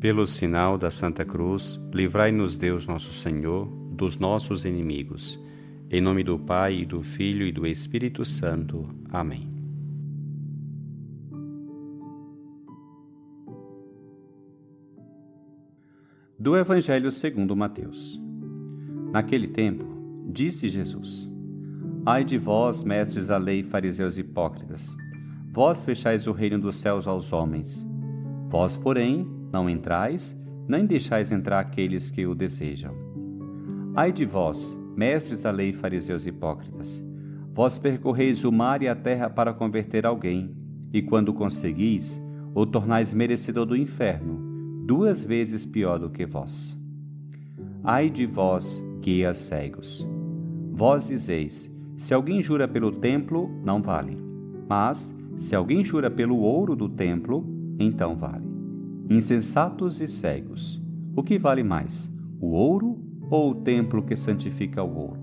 Pelo sinal da Santa Cruz, livrai-nos Deus nosso Senhor dos nossos inimigos. Em nome do Pai, e do Filho e do Espírito Santo. Amém. Do Evangelho segundo Mateus. Naquele tempo, disse Jesus: Ai de vós, mestres da lei, fariseus hipócritas, vós fechais o reino dos céus aos homens. Vós, porém, não entrais, nem deixais entrar aqueles que o desejam. Ai de vós, mestres da lei, fariseus hipócritas, vós percorreis o mar e a terra para converter alguém, e quando conseguis, o tornais merecedor do inferno, 2 vezes pior do que vós. Ai de vós, guias cegos! Vós dizeis: se alguém jura pelo templo, não vale. Mas, se alguém jura pelo ouro do templo, então vale. Insensatos e cegos! O que vale mais, o ouro ou o templo que santifica o ouro?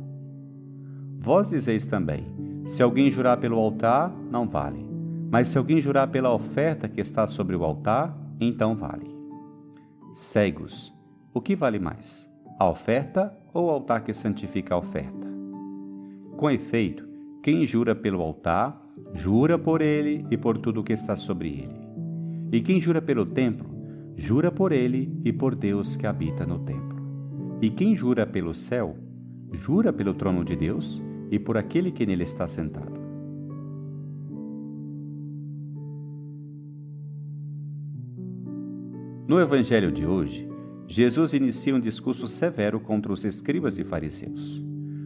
Vós dizeis também: se alguém jurar pelo altar, não vale. Mas se alguém jurar pela oferta que está sobre o altar, então vale. Cegos! O que vale mais, a oferta ou o altar que santifica a oferta? Com efeito, quem jura pelo altar, jura por ele e por tudo o que está sobre ele. E quem jura pelo templo, jura por ele e por Deus que habita no templo. E quem jura pelo céu, jura pelo trono de Deus e por aquele que nele está sentado. No Evangelho de hoje, Jesus inicia um discurso severo contra os escribas e fariseus.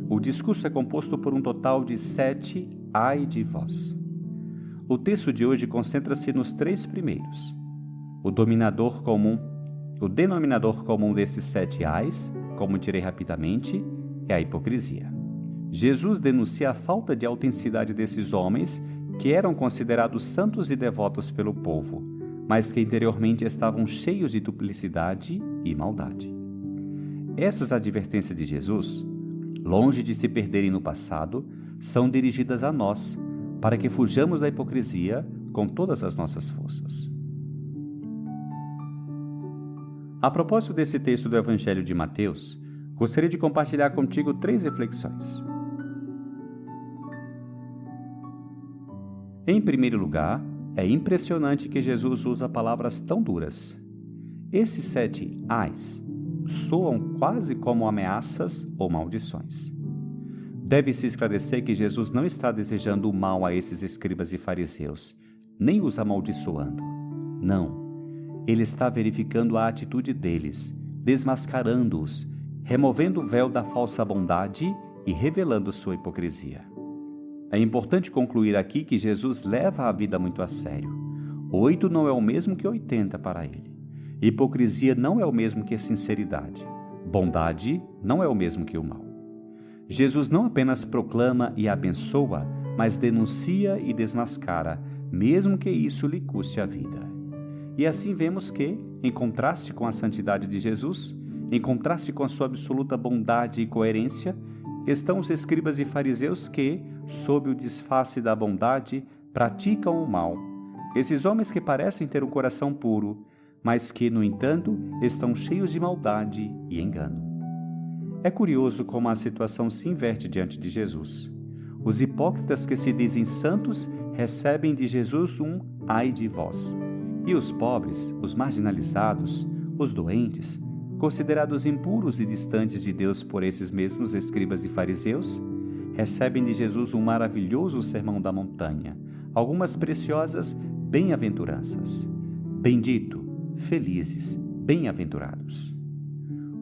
O discurso é composto por um total de 7 ai de vós. O texto de hoje concentra-se nos 3 primeiros. O denominador comum desses 7 ais, como direi rapidamente, é a hipocrisia. Jesus denuncia a falta de autenticidade desses homens que eram considerados santos e devotos pelo povo, mas que interiormente estavam cheios de duplicidade e maldade. Essas advertências de Jesus, longe de se perderem no passado, são dirigidas a nós, para que fujamos da hipocrisia com todas as nossas forças. A propósito desse texto do Evangelho de Mateus, gostaria de compartilhar contigo 3 reflexões. Em primeiro lugar, é impressionante que Jesus usa palavras tão duras. Esses 7 ais soam quase como ameaças ou maldições. Deve-se esclarecer que Jesus não está desejando o mal a esses escribas e fariseus, nem os amaldiçoando. Não. Ele está verificando a atitude deles, desmascarando-os, removendo o véu da falsa bondade e revelando sua hipocrisia. É importante concluir aqui que Jesus leva a vida muito a sério. 8 não é o mesmo que 80 para ele. Hipocrisia não é o mesmo que sinceridade. Bondade não é o mesmo que o mal. Jesus não apenas proclama e abençoa, mas denuncia e desmascara, mesmo que isso lhe custe a vida. E assim vemos que, em contraste com a santidade de Jesus, em contraste com a sua absoluta bondade e coerência, estão os escribas e fariseus que, sob o disfarce da bondade, praticam o mal. Esses homens que parecem ter um coração puro, mas que, no entanto, estão cheios de maldade e engano. É curioso como a situação se inverte diante de Jesus. Os hipócritas que se dizem santos recebem de Jesus um ai de vós. E os pobres, os marginalizados, os doentes, considerados impuros e distantes de Deus por esses mesmos escribas e fariseus, recebem de Jesus um maravilhoso sermão da montanha, algumas preciosas bem-aventuranças. Bendito, felizes, bem-aventurados.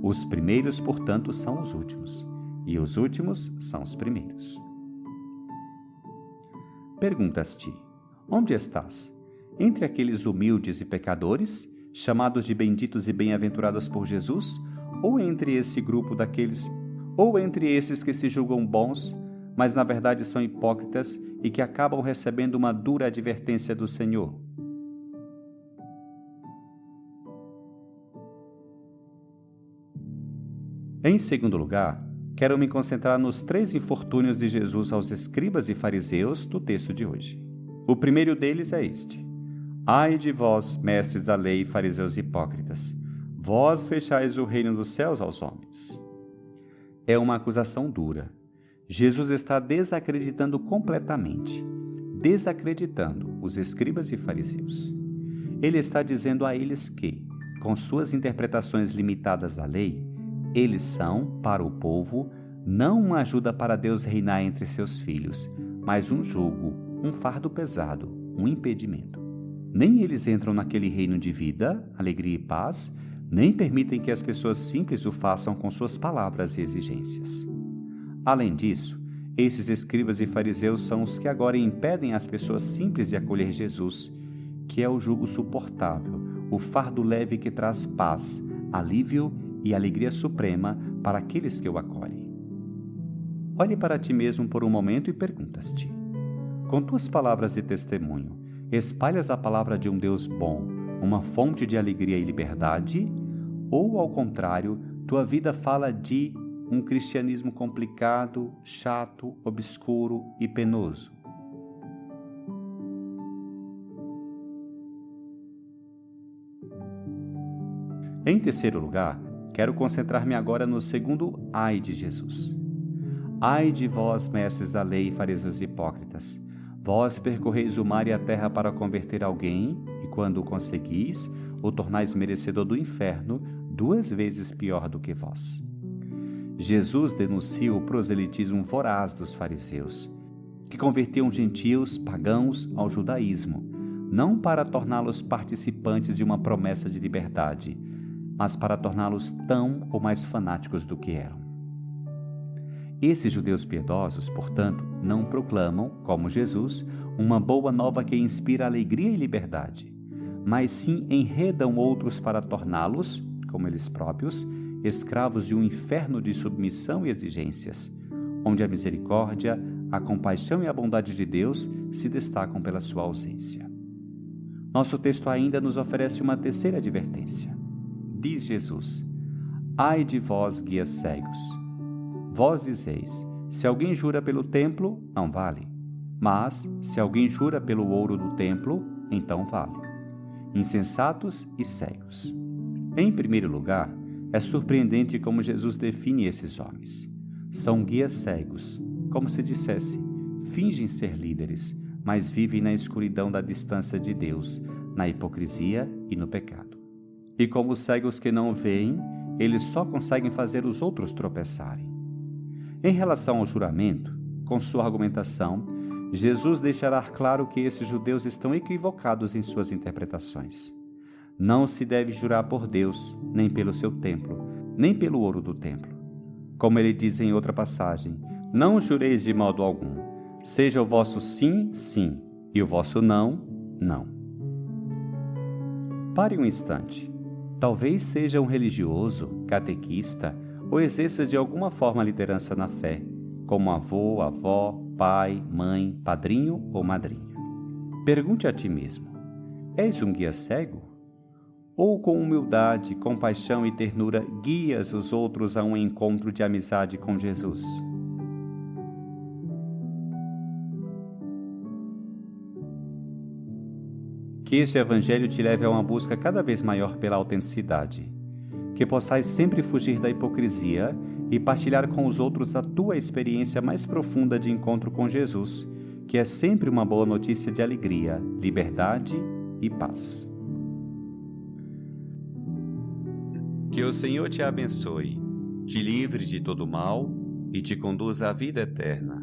Os primeiros, portanto, são os últimos, e os últimos são os primeiros. Perguntas-te: onde estás? Entre aqueles humildes e pecadores, chamados de benditos e bem-aventurados por Jesus, ou entre esse grupo daqueles, ou entre esses que se julgam bons, mas na verdade são hipócritas e que acabam recebendo uma dura advertência do Senhor? Em segundo lugar, quero me concentrar nos 3 infortúnios de Jesus aos escribas e fariseus do texto de hoje. O primeiro deles é este: ai de vós, mestres da lei e fariseus hipócritas, Vós fechais o reino dos céus aos homens. É uma acusação dura. Jesus está desacreditando completamente, desacreditando os escribas e fariseus. Ele está dizendo a eles que, com suas interpretações limitadas da lei, eles são, para o povo, não uma ajuda para Deus reinar entre seus filhos, mas um jugo, um fardo pesado, um impedimento. Nem eles entram naquele reino de vida, alegria e paz, nem permitem que as pessoas simples o façam com suas palavras e exigências. Além disso, esses escribas e fariseus são os que agora impedem as pessoas simples de acolher Jesus, que é o jugo suportável, o fardo leve que traz paz, alívio e alegria suprema para aqueles que o acolhem. Olhe para ti mesmo por um momento e perguntas-te: com tuas palavras de testemunho, espalhas a palavra de um Deus bom, uma fonte de alegria e liberdade? Ou, ao contrário, tua vida fala de um cristianismo complicado, chato, obscuro e penoso? Em terceiro lugar, quero concentrar-me agora no segundo ai de Jesus. Ai de vós, mestres da lei, fariseus hipócritas! Vós percorreis o mar e a terra para converter alguém, e quando o conseguis, o tornais merecedor do inferno, 2 vezes pior do que vós. Jesus denuncia o proselitismo voraz dos fariseus, que convertiam gentios pagãos ao judaísmo, não para torná-los participantes de uma promessa de liberdade, mas para torná-los tão ou mais fanáticos do que eram. Esses judeus piedosos, portanto, não proclamam, como Jesus, uma boa nova que inspira alegria e liberdade, mas sim enredam outros para torná-los, como eles próprios, escravos de um inferno de submissão e exigências, onde a misericórdia, a compaixão e a bondade de Deus se destacam pela sua ausência. Nosso texto ainda nos oferece uma terceira advertência. Diz Jesus: ai de vós, guias cegos! Vós dizeis: se alguém jura pelo templo, não vale. Mas, se alguém jura pelo ouro do templo, então vale. Insensatos e cegos. Em primeiro lugar, é surpreendente como Jesus define esses homens. São guias cegos, como se dissesse, fingem ser líderes, mas vivem na escuridão da distância de Deus, na hipocrisia e no pecado. E como cegos que não veem, eles só conseguem fazer os outros tropeçarem. Em relação ao juramento, com sua argumentação, Jesus deixará claro que esses judeus estão equivocados em suas interpretações. Não se deve jurar por Deus, nem pelo seu templo, nem pelo ouro do templo. Como ele diz em outra passagem: não jureis de modo algum, seja o vosso sim, sim, e o vosso não, não. Pare um instante. Talvez seja um religioso, catequista, ou exerça de alguma forma liderança na fé, como avô, avó, pai, mãe, padrinho ou madrinha. Pergunte a ti mesmo: és um guia cego? Ou com humildade, compaixão e ternura guias os outros a um encontro de amizade com Jesus? Que este evangelho te leve a uma busca cada vez maior pela autenticidade. Que possais sempre fugir da hipocrisia e partilhar com os outros a tua experiência mais profunda de encontro com Jesus, que é sempre uma boa notícia de alegria, liberdade e paz. Que o Senhor te abençoe, te livre de todo mal e te conduza à vida eterna.